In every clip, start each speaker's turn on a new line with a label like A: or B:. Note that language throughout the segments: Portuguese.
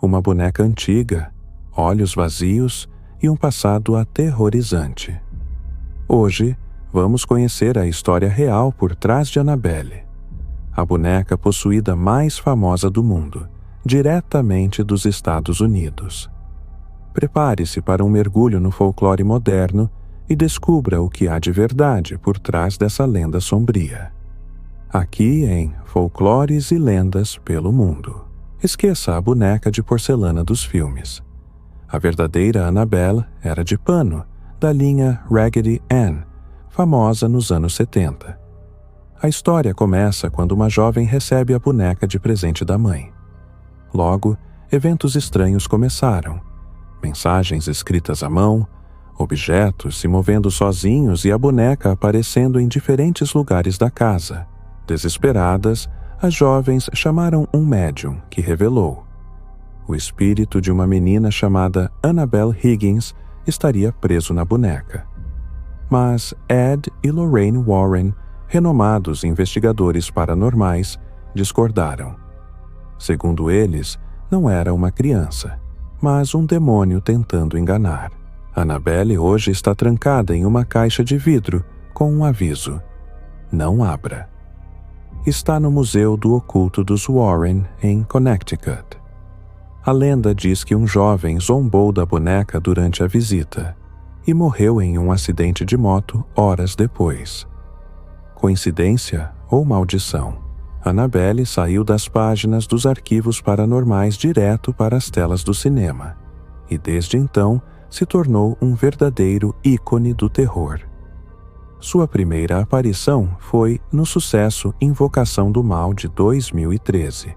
A: uma boneca antiga, olhos vazios e um passado aterrorizante. Hoje, vamos conhecer a história real por trás de Annabelle, a boneca possuída mais famosa do mundo, diretamente dos Estados Unidos. Prepare-se para um mergulho no folclore moderno e descubra o que há de verdade por trás dessa lenda sombria. Aqui em Folclores e Lendas pelo Mundo. Esqueça a boneca de porcelana dos filmes. A verdadeira Annabelle era de pano, da linha Raggedy Ann, famosa nos anos 70. A história começa quando uma jovem recebe a boneca de presente da mãe. Logo, eventos estranhos começaram. Mensagens escritas à mão, objetos se movendo sozinhos e a boneca aparecendo em diferentes lugares da casa. Desesperadas, as jovens chamaram um médium que revelou: o espírito de uma menina chamada Annabelle Higgins estaria preso na boneca. Mas Ed e Lorraine Warren, renomados investigadores paranormais, discordaram. Segundo eles, não era uma criança, mas um demônio tentando enganar. Annabelle hoje está trancada em uma caixa de vidro com um aviso: não abra. Está no Museu do Oculto dos Warren, em Connecticut. A lenda diz que um jovem zombou da boneca durante a visita e morreu em um acidente de moto horas depois. Coincidência ou maldição? Annabelle saiu das páginas dos arquivos paranormais direto para as telas do cinema e desde então se tornou um verdadeiro ícone do terror. Sua primeira aparição foi no sucesso Invocação do Mal de 2013,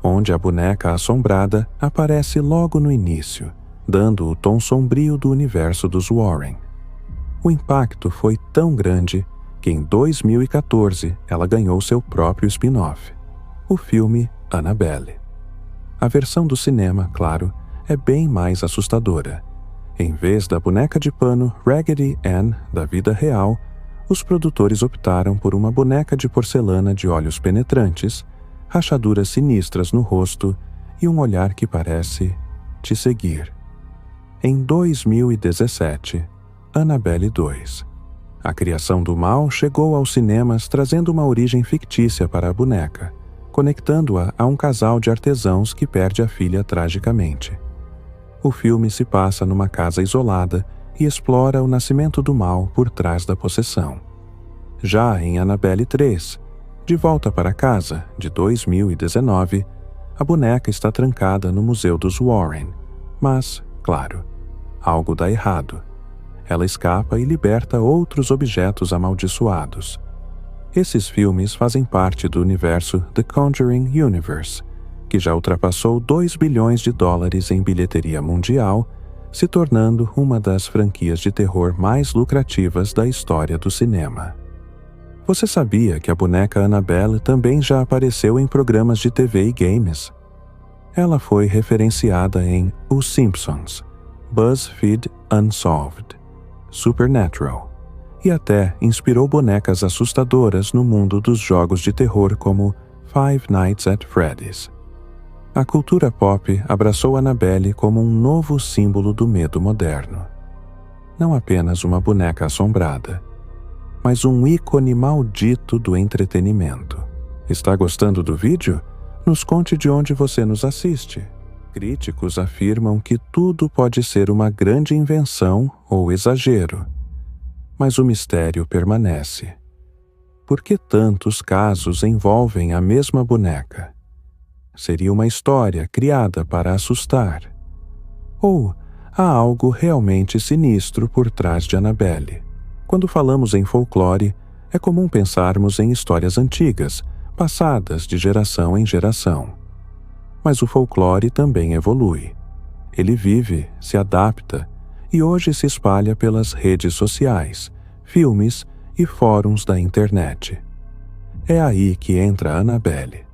A: onde a boneca assombrada aparece logo no início, dando o tom sombrio do universo dos Warren. O impacto foi tão grande que em 2014 ela ganhou seu próprio spin-off, o filme Annabelle. A versão do cinema, claro, é bem mais assustadora. Em vez da boneca de pano Raggedy Ann da vida real, os produtores optaram por uma boneca de porcelana de olhos penetrantes, rachaduras sinistras no rosto e um olhar que parece te seguir. Em 2017, Annabelle 2. A criação do mal chegou aos cinemas trazendo uma origem fictícia para a boneca, conectando-a a um casal de artesãos que perde a filha tragicamente. O filme se passa numa casa isolada e explora o nascimento do mal por trás da possessão. Já em Annabelle 3, De Volta para Casa, de 2019, a boneca está trancada no Museu dos Warren, mas, claro, algo dá errado. Ela escapa e liberta outros objetos amaldiçoados. Esses filmes fazem parte do universo The Conjuring Universe, que já ultrapassou 2 bilhões de dólares em bilheteria mundial, se tornando uma das franquias de terror mais lucrativas da história do cinema. Você sabia que a boneca Annabelle também já apareceu em programas de TV e games? Ela foi referenciada em Os Simpsons, BuzzFeed Unsolved, Supernatural, e até inspirou bonecas assustadoras no mundo dos jogos de terror como Five Nights at Freddy's. A cultura pop abraçou Annabelle como um novo símbolo do medo moderno. Não apenas uma boneca assombrada, mas um ícone maldito do entretenimento. Está gostando do vídeo? Nos conte de onde você nos assiste. Críticos afirmam que tudo pode ser uma grande invenção ou exagero, mas o mistério permanece. Por que tantos casos envolvem a mesma boneca? Seria uma história criada para assustar? Ou há algo realmente sinistro por trás de Annabelle? Quando falamos em folclore, é comum pensarmos em histórias antigas, passadas de geração em geração. Mas o folclore também evolui. Ele vive, se adapta e hoje se espalha pelas redes sociais, filmes e fóruns da internet. É aí que entra Annabelle,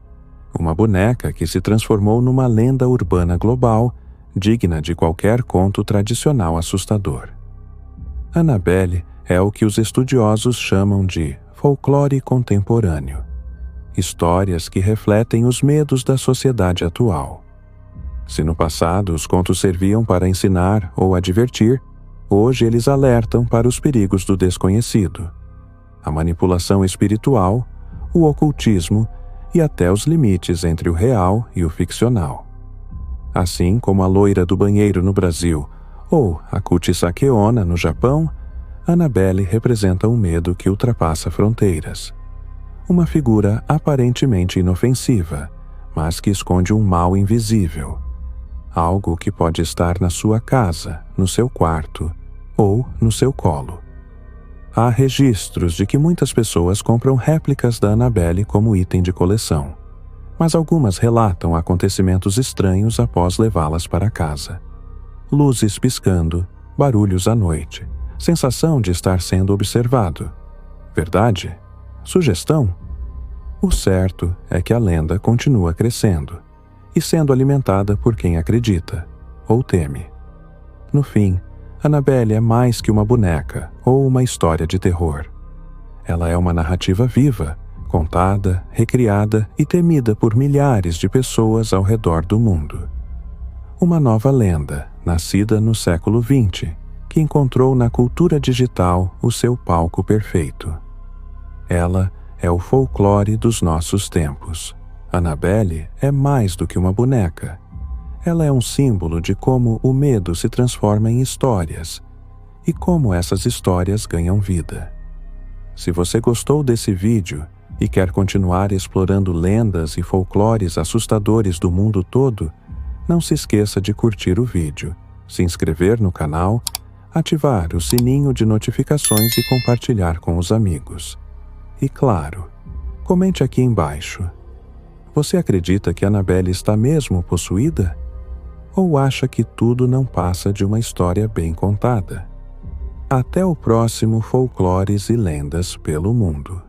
A: uma boneca que se transformou numa lenda urbana global, digna de qualquer conto tradicional assustador. Annabelle é o que os estudiosos chamam de folclore contemporâneo. Histórias que refletem os medos da sociedade atual. Se no passado os contos serviam para ensinar ou advertir, hoje eles alertam para os perigos do desconhecido, a manipulação espiritual, o ocultismo e até os limites entre o real e o ficcional. Assim como a loira do banheiro no Brasil ou a Kuchisake-onna no Japão, Annabelle representa um medo que ultrapassa fronteiras. Uma figura aparentemente inofensiva, mas que esconde um mal invisível. Algo que pode estar na sua casa, no seu quarto ou no seu colo. Há registros de que muitas pessoas compram réplicas da Annabelle como item de coleção, mas algumas relatam acontecimentos estranhos após levá-las para casa. Luzes piscando, barulhos à noite, sensação de estar sendo observado. Verdade? Sugestão? O certo é que a lenda continua crescendo e sendo alimentada por quem acredita ou teme. No fim, Annabelle é mais que uma boneca ou uma história de terror. Ela é uma narrativa viva, contada, recriada e temida por milhares de pessoas ao redor do mundo. Uma nova lenda, nascida no século XX, que encontrou na cultura digital o seu palco perfeito. Ela é o folclore dos nossos tempos. Annabelle é mais do que uma boneca. Ela é um símbolo de como o medo se transforma em histórias e como essas histórias ganham vida. Se você gostou desse vídeo e quer continuar explorando lendas e folclores assustadores do mundo todo, não se esqueça de curtir o vídeo, se inscrever no canal, ativar o sininho de notificações e compartilhar com os amigos. E claro, comente aqui embaixo. Você acredita que Annabelle está mesmo possuída? Ou acha que tudo não passa de uma história bem contada? Até o próximo Folclores e Lendas pelo Mundo.